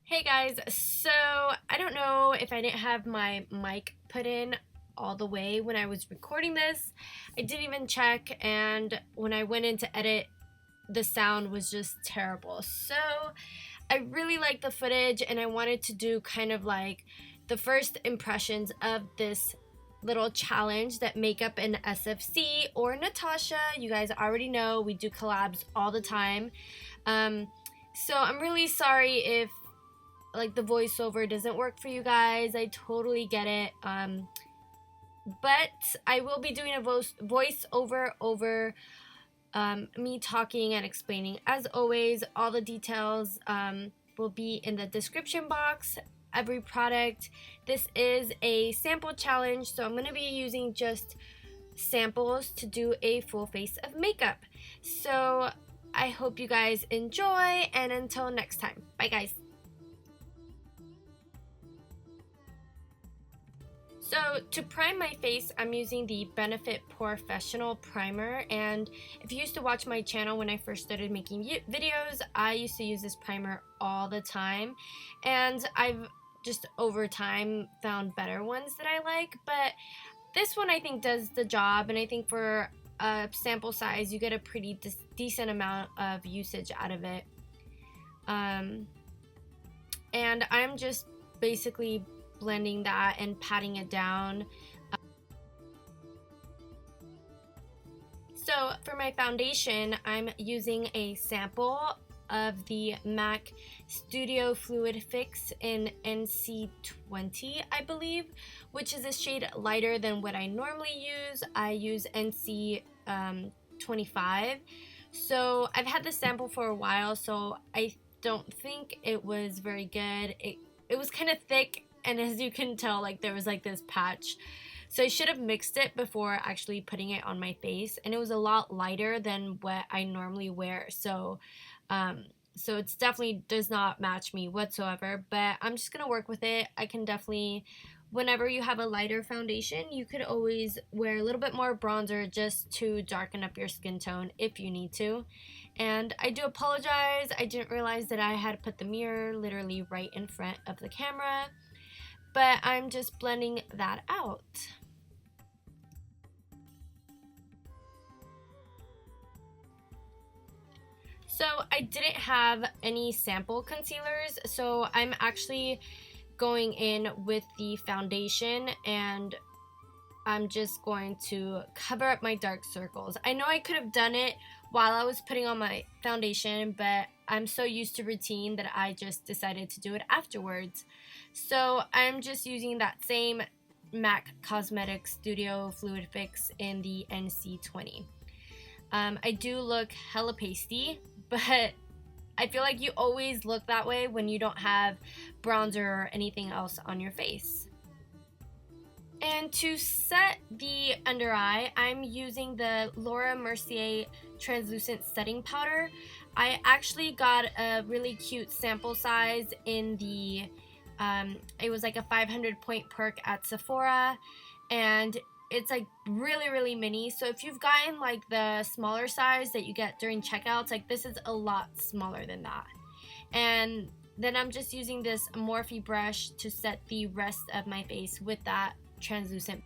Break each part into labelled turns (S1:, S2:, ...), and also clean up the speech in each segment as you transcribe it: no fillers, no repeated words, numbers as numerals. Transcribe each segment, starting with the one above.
S1: Hey guys, so I don't know if I didn't have my mic put in all the way when I was recording this. I didn't even check, and when I went in to edit, the sound was just terrible. So I really like the footage, and I wanted to do kind of like the first impressions of this little challenge that Makeup and SFC or Natasha, you guys already know we do collabs all the time. So I'm really sorry if like the voiceover doesn't work for you guys. I totally get it. But I will be doing a voiceover over me talking and explaining. As always, all the details will be in the description box. Every product. This is a sample challenge, so I'm going to be using just samples to do a full face of makeup. So I hope you guys enjoy, and until next time, bye guys. So to prime my face, I'm using the Benefit Porefessional primer, and if you used to watch my channel when I first started making videos, I used to use this primer all the time, and I've just over time found better ones that I like, but this one I think does the job, and I think for a sample size you get a pretty decent amount of usage out of it. And I'm just basically blending that and patting it down. So for my foundation, I'm using a sample of the MAC Studio Fluid Fix in NC20, I believe, which is a shade lighter than what I normally use. I use NC25. So I've had this sample for a while, so I don't think it was very good. It was kind of thick, and as you can tell, like there was like this patch. So I should have mixed it before actually putting it on my face, and it was a lot lighter than what I normally wear. So it's definitely does not match me whatsoever, but I'm just gonna work with it. I can definitely, whenever you have a lighter foundation, you could always wear a little bit more bronzer just to darken up your skin tone if you need to. And I do apologize, I didn't realize that I had put the mirror literally right in front of the camera, but I'm just blending that out. So I didn't have any sample concealers, so I'm actually going in with the foundation, and I'm just going to cover up my dark circles. I know I could have done it while I was putting on my foundation, but I'm so used to routine that I just decided to do it afterwards. So I'm just using that same MAC Cosmetics Studio Fluid Fix in the NC20. I do look hella pasty, but I feel like you always look that way when you don't have bronzer or anything else on your face. And to set the under eye, I'm using the Mercier Transluscent Setting Powder. I actually got a really cute sample size in the, it was like a 500 point perk at Sephora, and it's like really mini. So if you've gotten like the smaller size that you get during checkouts, like this is a lot smaller than that. And then I'm just using this Morphe brush to set the rest of my face with that translucent.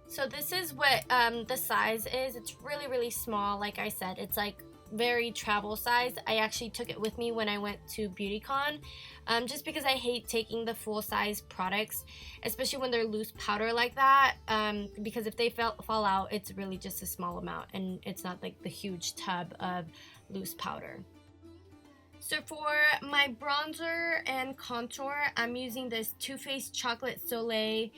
S1: So this is what the size is. It's really small. Like I said, it's like very travel size. I actually took it with me when I went to BeautyCon, just because I hate taking the full size products, especially when they're loose powder like that, because if they fall out, it's really just a small amount, and it's not like the huge tub of loose powder. So for my bronzer and contour, I'm using this Too Faced Chocolate Solei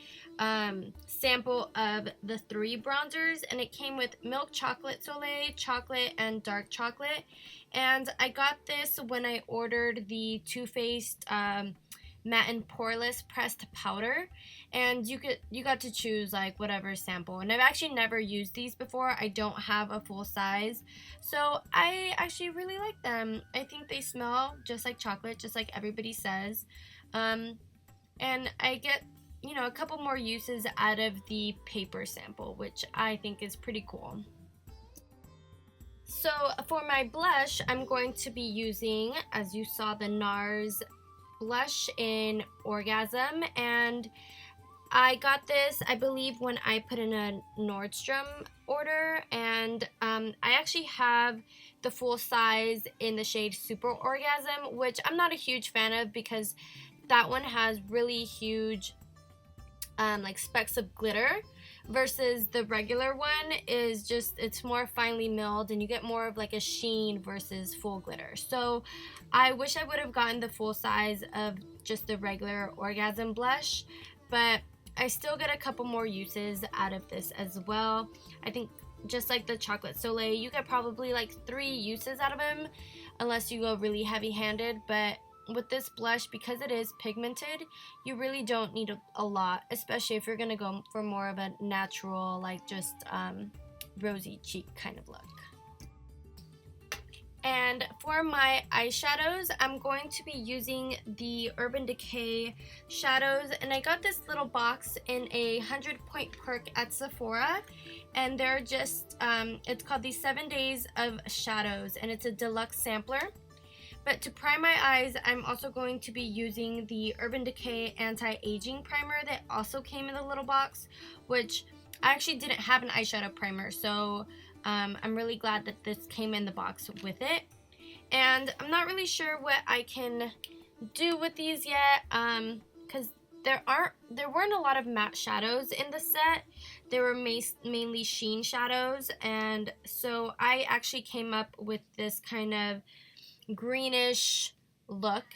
S1: sample of the 3 bronzers, and it came with Milk Chocolate Solei, Chocolate, and Dark Chocolate. And I got this when I ordered the Too Faced Matte and Poreless Pressed Powder, and you got to choose like whatever sample, and I've actually never used these before. I don't have a full size, so I actually really like them. I think they smell just like chocolate, just like everybody says, and I get, you know, a couple more uses out of the paper sample, which I think is pretty cool. So for my blush, I'm going to be using, as you saw, the Nars blush in Orgasm, and I got this, I believe, when I put in a Nordstrom order, and I actually have the full size in the shade Super Orgasm, which I'm not a huge fan of because that one has really huge like specks of glitter, versus the regular one is just, it's more finely milled and you get more of like a sheen versus full glitter. So I wish I would have gotten the full size of just the regular Orgasm blush, but I still get a couple more uses out of this as well. I think just like the Chocolate Solei, you get probably like 3 uses out of them unless you go really heavy handed, but with this blush, because it is pigmented, you really don't need a lot, especially if you're gonna go for more of a natural, like just rosy cheek kind of look. And for my eyeshadows, I'm going to be using the Urban Decay shadows, and I got this little box in a 100-point perk at Sephora, and they're just, it's called the 7 Days of Shadows, and it's a deluxe sampler. But to prime my eyes, I'm also going to be using the Urban Decay Anti-Aging Primer that also came in the little box, which I actually didn't have an eyeshadow primer, so I'm really glad that this came in the box with it. And I'm not really sure what I can do with these yet, because there weren't a lot of matte shadows in the set. There were mainly sheen shadows, and so I actually came up with this kind of greenish look.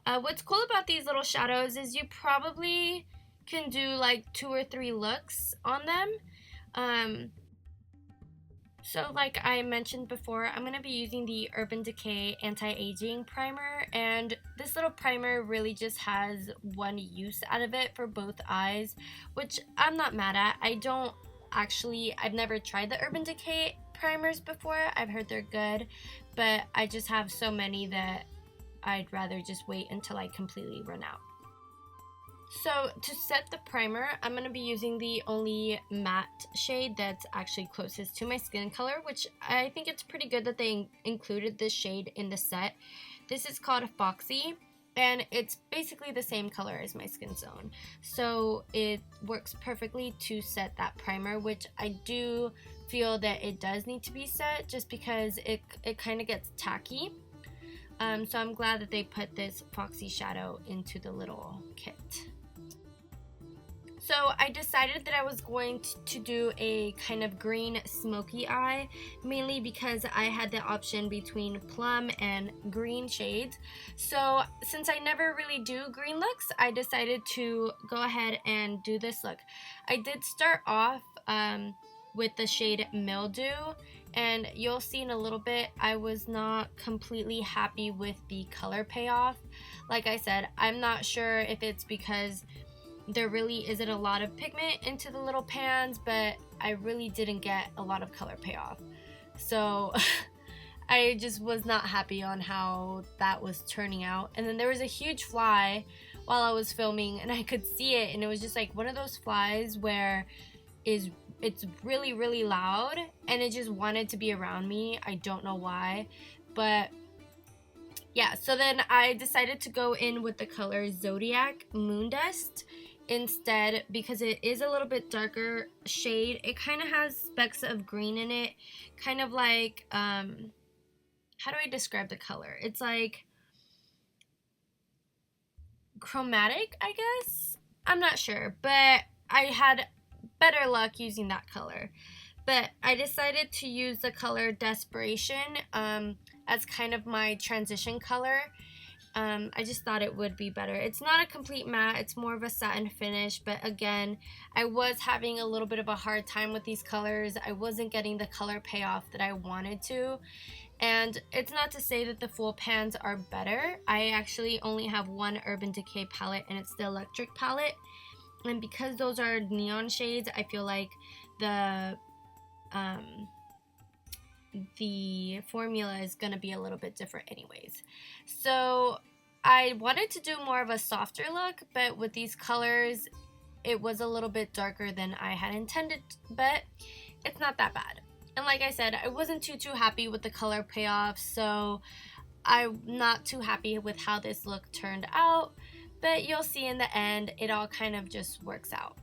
S1: What's cool about these little shadows is you probably can do like 2 or 3 looks on them. So like I mentioned before, I'm going to be using the Urban Decay Anti-Aging Primer, and this little primer really just has one use out of it for both eyes, which I'm not mad at. I've never tried the Urban Decay primers before. I've heard they're good, but I just have so many that I'd rather just wait until I completely run out. So to set the primer, I'm going to be using the only matte shade that's actually closest to my skin color, which I think it's pretty good that they included this shade in the set. This is called Foxy, and it's basically the same color as my skin tone, so it works perfectly to set that primer, which I do feel that it does need to be set just because it kind of gets tacky. So I'm glad that they put this Foxy shadow into the little kit. So I decided that I was going to do a kind of green smoky eye, mainly because I had the option between plum and green shades. So since I never really do green looks, I decided to go ahead and do this look. I did start off with the shade Mildew, and you'll see in a little bit I was not completely happy with the color payoff. Like I said, I'm not sure if it's because there really isn't a lot of pigment into the little pans, but I really didn't get a lot of color payoff. So I just was not happy on how that was turning out. And then there was a huge fly while I was filming, and I could see it, and it was just like one of those flies where it's really, really loud, and it just wanted to be around me. I don't know why, but yeah. So then I decided to go in with the color Zodiac Moondust instead, because it is a little bit darker shade. It kind of has specks of green in it, kind of like how do I describe the color? It's like chromatic, I guess. I'm not sure, but I had better luck using that color. But I decided to use the color Desperation as kind of my transition color. I just thought it would be better. It's not a complete matte, it's more of a satin finish, but again, I was having a little bit of a hard time with these colors. I wasn't getting the color payoff that I wanted to, and it's not to say that the full pans are better. I actually only have one Urban Decay palette, and it's the electric palette, and because those are neon shades, I feel like the formula is going to be a little bit different anyways. So I wanted to do more of a softer look, but with these colors it was a little bit darker than I had intended, but it's not that bad. And like I said, I wasn't too happy with the color payoff, so I'm not too happy with how this look turned out, but you'll see in the end it all kind of just works out.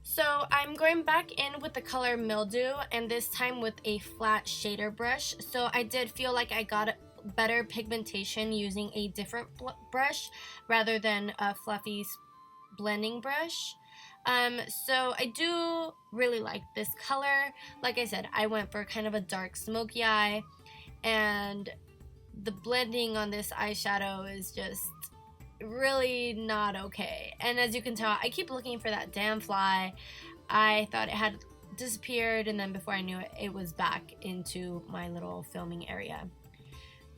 S1: So I'm going back in with the color Mildew, and this time with a flat shader brush. So I did feel like I got better pigmentation using a different brush rather than a fluffy blending brush. So I do really like this color. Like I said, I went for kind of a dark smoky eye, and the blending on this eyeshadow is just really not okay. And as you can tell, I keep looking for that damn fly. I thought it had disappeared, and then before I knew it, it was back into my little filming area.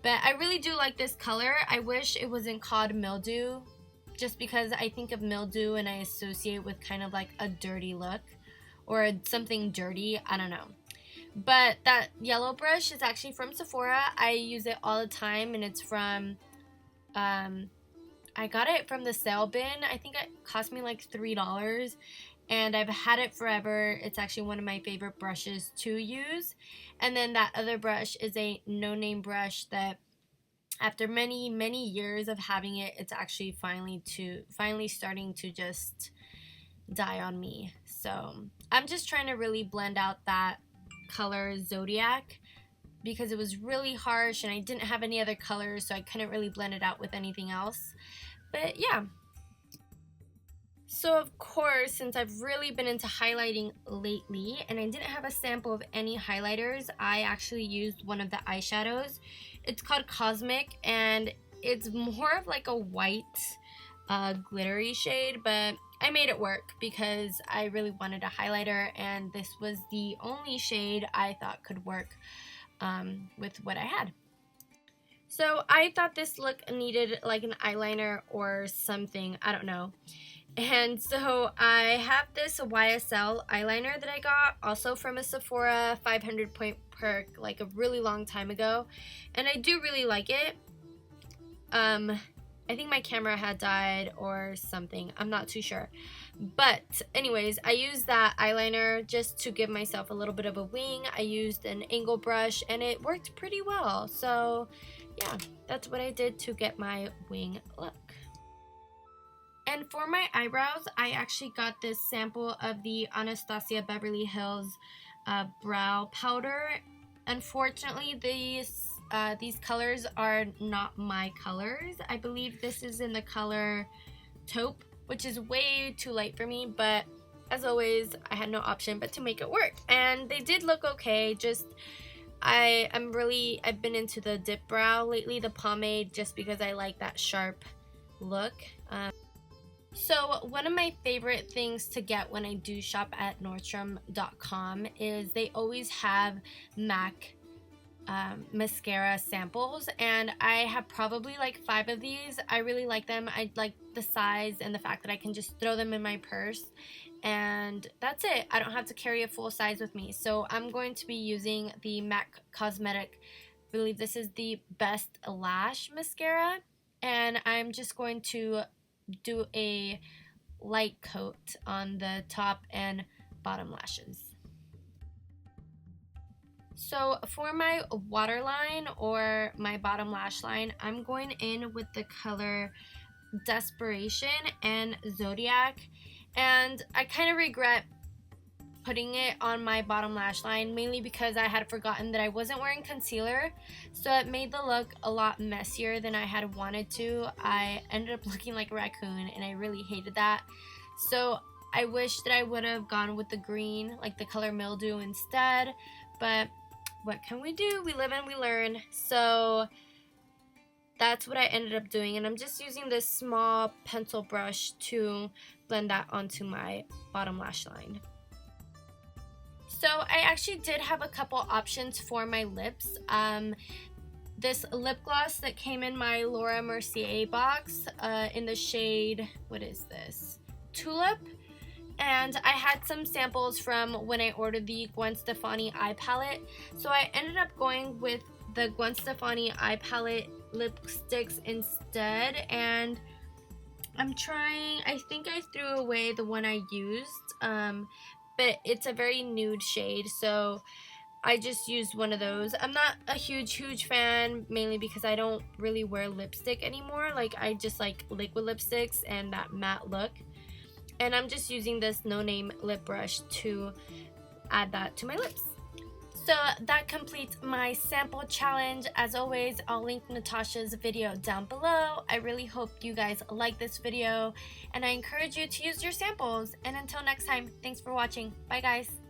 S1: But I really do like this color. I wish it wasn't called Mildew, just because I think of mildew and I associate with kind of like a dirty look or something dirty. I don't know. But that yellow brush is actually from Sephora. I use it all the time, and it's from I got it from the sale bin. I think it cost me like $3, and I've had it forever. It's actually one of my favorite brushes to use. And then that other brush is a no-name brush that after many years of having it, it's actually finally starting to just die on me. So I'm just trying to really blend out that color Zodiac, because it was really harsh and I didn't have any other colors, so I couldn't really blend it out with anything else. But yeah. So of course, since I've really been into highlighting lately and I didn't have a sample of any highlighters, I actually used one of the eyeshadows. It's called Cosmic, and it's more of like a white glittery shade, but I made it work because I really wanted a highlighter, and this was the only shade I thought could work with what I had. So I thought this look needed like an eyeliner or something, I don't know. And so I have this YSL eyeliner that I got also from a Sephora 500 point perk like a really long time ago, and I do really like it. I think my camera had died or something, I'm not too sure. But anyways, I used that eyeliner just to give myself a little bit of a wing. I used an angle brush and it worked pretty well. So yeah, that's what I did to get my wing look. And for my eyebrows, I actually got this sample of the Anastasia Beverly Hills brow powder. Unfortunately, these colors are not my colors. I believe this is in the color taupe, which is way too light for me, but as always, I had no option but to make it work. And they did look okay, just I've been into the dip brow lately, the pomade, just because I like that sharp look. So one of my favorite things to get when I do shop at Nordstrom.com is they always have MAC mascara samples, and I have probably like 5 of these. I really like them. I like the size and the fact that I can just throw them in my purse, and that's it. I don't have to carry a full size with me. So I'm going to be using the MAC Cosmetic, I believe this is the Best Lash Mascara, and I'm just going to do a light coat on the top and bottom lashes. So for my waterline or my bottom lash line, I'm going in with the color Desperation and Zodiac, and I kind of regret putting it on my bottom lash line, mainly because I had forgotten that I wasn't wearing concealer, so it made the look a lot messier than I had wanted to. I ended up looking like a raccoon, and I really hated that. So I wish that I would have gone with the green, like the color Mildew instead, but what can we do? We live and we learn. So that's what I ended up doing, and I'm just using this small pencil brush to blend that onto my bottom lash line. So I actually did have a couple options for my lips. This lip gloss that came in my Laura Mercier box in the shade, what is this? Tulip. And I had some samples from when I ordered the Gwen Stefani eye palette. So I ended up going with the Gwen Stefani eye palette lipsticks instead. And I think I threw away the one I used. But it's a very nude shade, so I just used one of those. I'm not a huge fan, mainly because I don't really wear lipstick anymore. Like, I just like liquid lipsticks and that matte look. And I'm just using this No Name lip brush to add that to my lips. So that completes my sample challenge. As always, I'll link Natasha's video down below. I really hope you guys like this video, and I encourage you to use your samples. And until next time, thanks for watching. Bye guys.